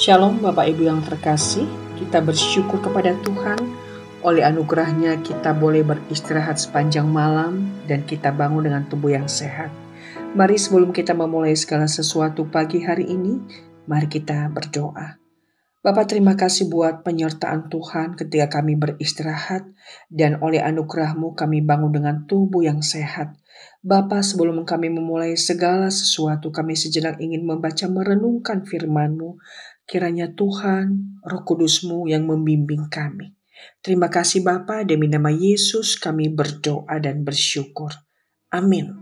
Shalom Bapak Ibu yang terkasih, kita bersyukur kepada Tuhan. Oleh anugerahnya kita boleh beristirahat sepanjang malam dan kita bangun dengan tubuh yang sehat. Mari sebelum kita memulai segala sesuatu pagi hari ini, mari kita berdoa. Bapak, terima kasih buat penyertaan Tuhan ketika kami beristirahat dan oleh anugerah-Mu kami bangun dengan tubuh yang sehat. Bapak, sebelum kami memulai segala sesuatu, kami sejenak ingin membaca merenungkan firman-Mu. Kiranya Tuhan, Roh Kudus-Mu yang membimbing kami. Terima kasih Bapa, demi nama Yesus kami berdoa dan bersyukur. Amin.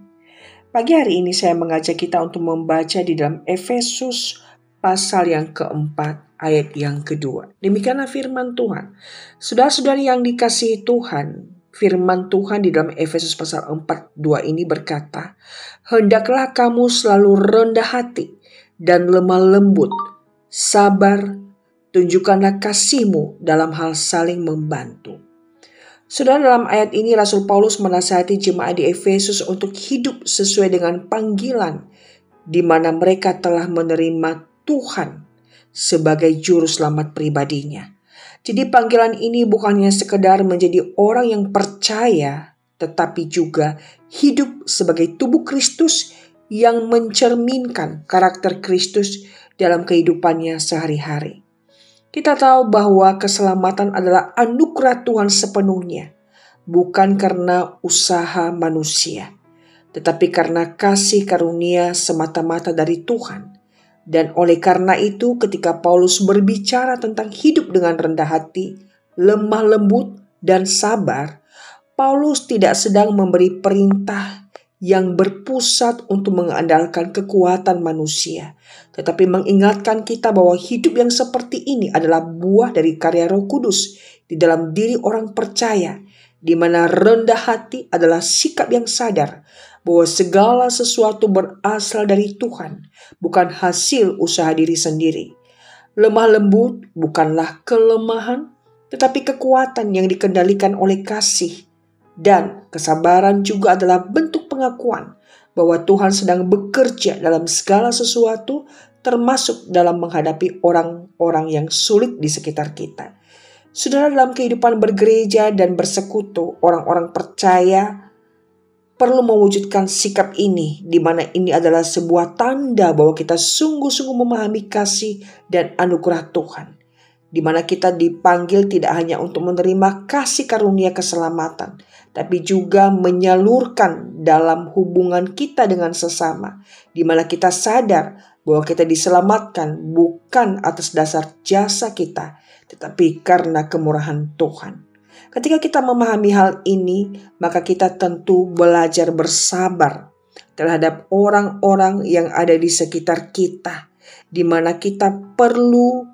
Pagi hari ini saya mengajak kita untuk membaca di dalam Efesus pasal yang keempat, ayat yang kedua. Demikianlah firman Tuhan. Saudara-saudari yang dikasihi Tuhan, firman Tuhan di dalam Efesus pasal 4:2 ini berkata, "Hendaklah kamu selalu rendah hati dan lemah lembut, sabar, tunjukkanlah kasih-Mu dalam hal saling membantu." Saudara, dalam ayat ini Rasul Paulus menasihati jemaat di Efesus untuk hidup sesuai dengan panggilan di mana mereka telah menerima Tuhan sebagai juru selamat pribadinya. Jadi panggilan ini bukannya sekedar menjadi orang yang percaya, tetapi juga hidup sebagai tubuh Kristus yang mencerminkan karakter Kristus dalam kehidupannya sehari-hari. Kita tahu bahwa keselamatan adalah anugerah Tuhan sepenuhnya, bukan karena usaha manusia, tetapi karena kasih karunia semata-mata dari Tuhan. Dan oleh karena itu, ketika Paulus berbicara tentang hidup dengan rendah hati, lemah lembut, dan sabar, Paulus tidak sedang memberi perintah yang berpusat untuk mengandalkan kekuatan manusia, tetapi mengingatkan kita bahwa hidup yang seperti ini adalah buah dari karya Roh Kudus di dalam diri orang percaya, di mana rendah hati adalah sikap yang sadar bahwa segala sesuatu berasal dari Tuhan, bukan hasil usaha diri sendiri. Lemah lembut bukanlah kelemahan, tetapi kekuatan yang dikendalikan oleh kasih. Dan kesabaran juga adalah bentuk pengakuan bahwa Tuhan sedang bekerja dalam segala sesuatu, termasuk dalam menghadapi orang-orang yang sulit di sekitar kita. Saudara, dalam kehidupan bergereja dan bersekutu, orang-orang percaya perlu mewujudkan sikap ini, di mana ini adalah sebuah tanda bahwa kita sungguh-sungguh memahami kasih dan anugerah Tuhan, di mana kita dipanggil tidak hanya untuk menerima kasih karunia keselamatan, tapi juga menyalurkan dalam hubungan kita dengan sesama, di mana kita sadar bahwa kita diselamatkan bukan atas dasar jasa kita, tetapi karena kemurahan Tuhan. Ketika kita memahami hal ini, maka kita tentu belajar bersabar terhadap orang-orang yang ada di sekitar kita, di mana kita perlu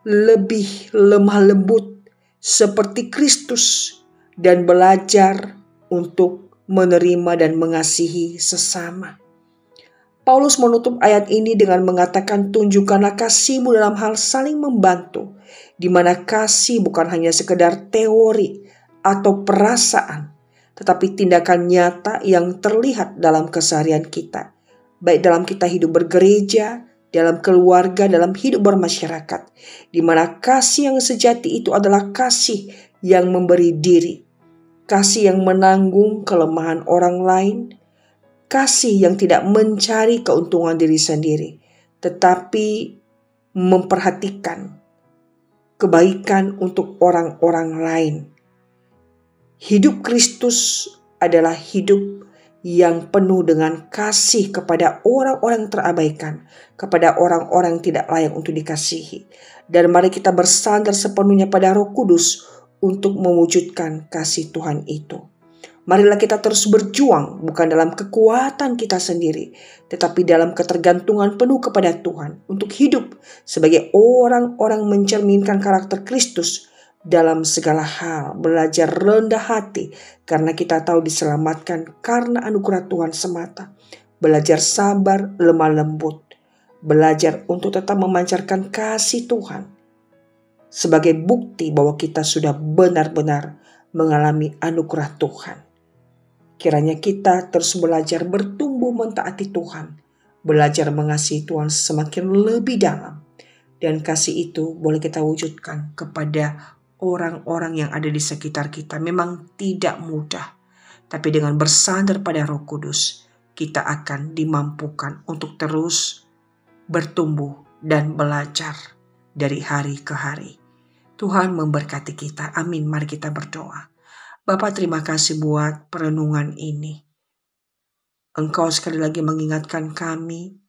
lebih lemah lembut seperti Kristus dan belajar untuk menerima dan mengasihi sesama. Paulus menutup ayat ini dengan mengatakan, "Tunjukkanlah kasih-Mu dalam hal saling membantu," di mana kasih bukan hanya sekedar teori atau perasaan, tetapi tindakan nyata yang terlihat dalam keseharian kita, baik dalam kita hidup bergereja, dalam keluarga, dalam hidup bermasyarakat, di mana kasih yang sejati itu adalah kasih yang memberi diri, kasih yang menanggung kelemahan orang lain, kasih yang tidak mencari keuntungan diri sendiri, tetapi memperhatikan kebaikan untuk orang-orang lain. Hidup Kristus adalah hidup yang penuh dengan kasih kepada orang-orang yang terabaikan, kepada orang-orang yang tidak layak untuk dikasihi. Dan mari kita bersandar sepenuhnya pada Roh Kudus untuk mewujudkan kasih Tuhan itu. Marilah kita terus berjuang bukan dalam kekuatan kita sendiri, tetapi dalam ketergantungan penuh kepada Tuhan untuk hidup sebagai orang-orang mencerminkan karakter Kristus dalam segala hal. Belajar rendah hati karena kita tahu diselamatkan karena anugerah Tuhan semata. Belajar sabar, lemah lembut. Belajar untuk tetap memancarkan kasih Tuhan sebagai bukti bahwa kita sudah benar-benar mengalami anugerah Tuhan. Kiranya kita terus belajar bertumbuh mentaati Tuhan, belajar mengasihi Tuhan semakin lebih dalam, Dan kasih itu boleh kita wujudkan kepada orang-orang yang ada di sekitar kita. Memang tidak mudah, tapi dengan bersandar pada Roh Kudus, kita akan dimampukan untuk terus bertumbuh dan belajar dari hari ke hari. Tuhan memberkati kita. Amin. Mari kita berdoa. Bapa, terima kasih buat perenungan ini. Engkau sekali lagi mengingatkan kami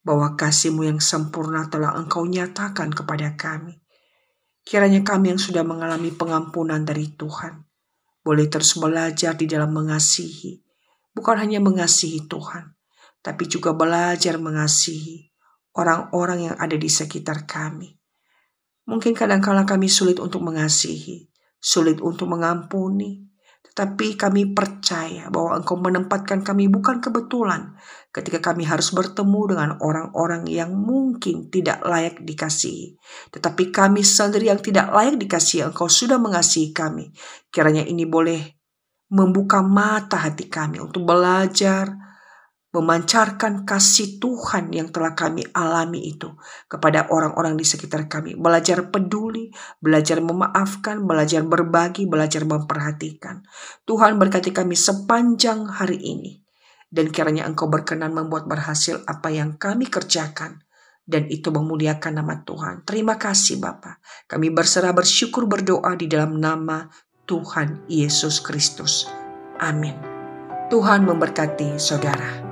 bahwa kasih-Mu yang sempurna telah Engkau nyatakan kepada kami. Kiranya kami yang sudah mengalami pengampunan dari Tuhan, boleh terus belajar di dalam mengasihi. Bukan hanya mengasihi Tuhan, tapi juga belajar mengasihi orang-orang yang ada di sekitar kami. Mungkin kadang-kala kami sulit untuk mengasihi, sulit untuk mengampuni, tetapi kami percaya bahwa Engkau menempatkan kami bukan kebetulan ketika kami harus bertemu dengan orang-orang yang mungkin tidak layak dikasihi. Tetapi kami sendiri yang tidak layak dikasihi, Engkau sudah mengasihi kami. Kiranya ini boleh membuka mata hati kami untuk belajar memancarkan kasih Tuhan yang telah kami alami itu kepada orang-orang di sekitar kami. Belajar peduli, belajar memaafkan, belajar berbagi, belajar memperhatikan. Tuhan berkati kami sepanjang hari ini. Dan kiranya Engkau berkenan membuat berhasil apa yang kami kerjakan. Dan itu memuliakan nama Tuhan. Terima kasih Bapa. Kami berserah bersyukur berdoa di dalam nama Tuhan Yesus Kristus. Amin. Tuhan memberkati saudara.